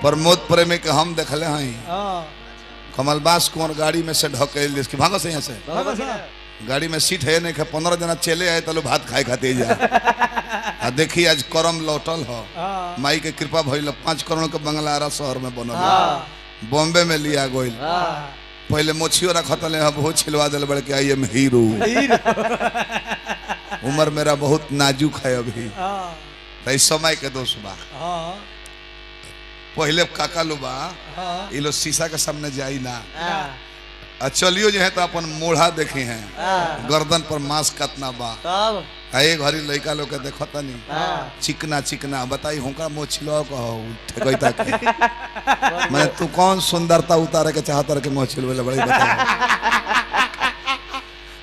प्रमोद प्रेमी के हम देखले हैं कमलबास कुंवर गाड़ी में से ढकेल दिस कि भागो से यहाँ से गाड़ी में सीट है नहीं 15 जना चले आए तलो भात खाए खाते जा आ देखी आज करम लौटल हो माई के कृपा भइल 5 करोड़ के बंगला शहर में बनल बॉम्बे में लिया गोइल पहले मोछियो रखत ले अब हो छिलवा दिल बड़ के आई एम हीरो उम्र मेरा बहुत नाजुक है अभी इस समय के दोस्त बा पहले काका लो बा ये लो शीशा के सामने जाई ना चलियो जो है तो अपन मोढ़ा देखे हैं गर्दन पर मांस कतना बा एक घड़ी लड़का लोग के देखता नहीं चिकना चिकना बताई हुका मुँह छिलवा ठेकता के मैं तू कौन सुंदरता उतारे के चाहता रहे मुँह छिलवे बड़ी बता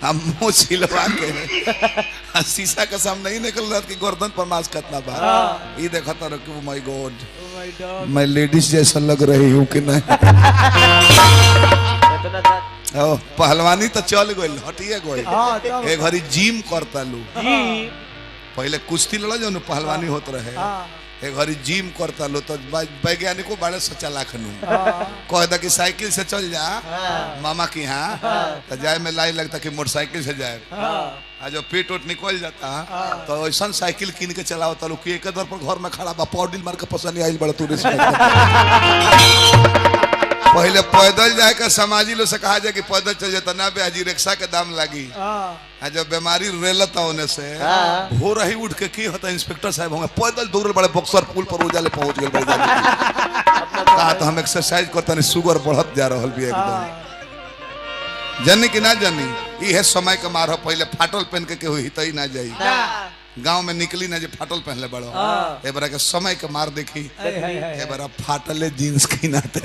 हम मुँह छिलवा के शीशा के सामने ही निकल रहा कि गर्दन पर मांस कतना बा ये देखता रहे कि माय गॉड मैं लेडीज जैसा लग रही हूँ कि नहीं पहलवानी तो चल गई हटिए गई एक घड़ी जिम करता लू पहले कुश्ती लड़ा जो पहलवानी होत रहे एक घड़ी जिम करता लो तो वैज्ञानिकों बड़े सोचा लाख नू कह कि साइकिल से चल जा मामा की यहाँ तो जाए में लाइन लगता कि मोटरसाइकिल से जाए जो पेट उट निकल जाता तो ऐसा साइकिल कीन के चलाओ तलो कि एक दर पर घर में खड़ा बा पौडिल मार के पसंद आई बड़ा टूरिस्ट पहले पैदल जाए का समाजी लोग से कहा जाए कि पैदल चल जाता ना बेजी रिक्शा के दाम लगी जब बीमारी रेलता होने से हो रही उठ के की होता इंस्पेक्टर साहब होंगे पैदल दौड़ बड़े बक्सर पुल पर उजाले पहुंच गए कहा तो हम एक्सरसाइज करता नहीं शुगर बढ़त जा रहा भी एकदम जानी कि ना जानी ये समय के मार हो पहले फाटल पहन के केहू हित ही ना जाई गांव में निकली ना जो फाटल पहनले बड़ो ए बरा के समय के मार देखी ए बरा फाटले जींस की नाते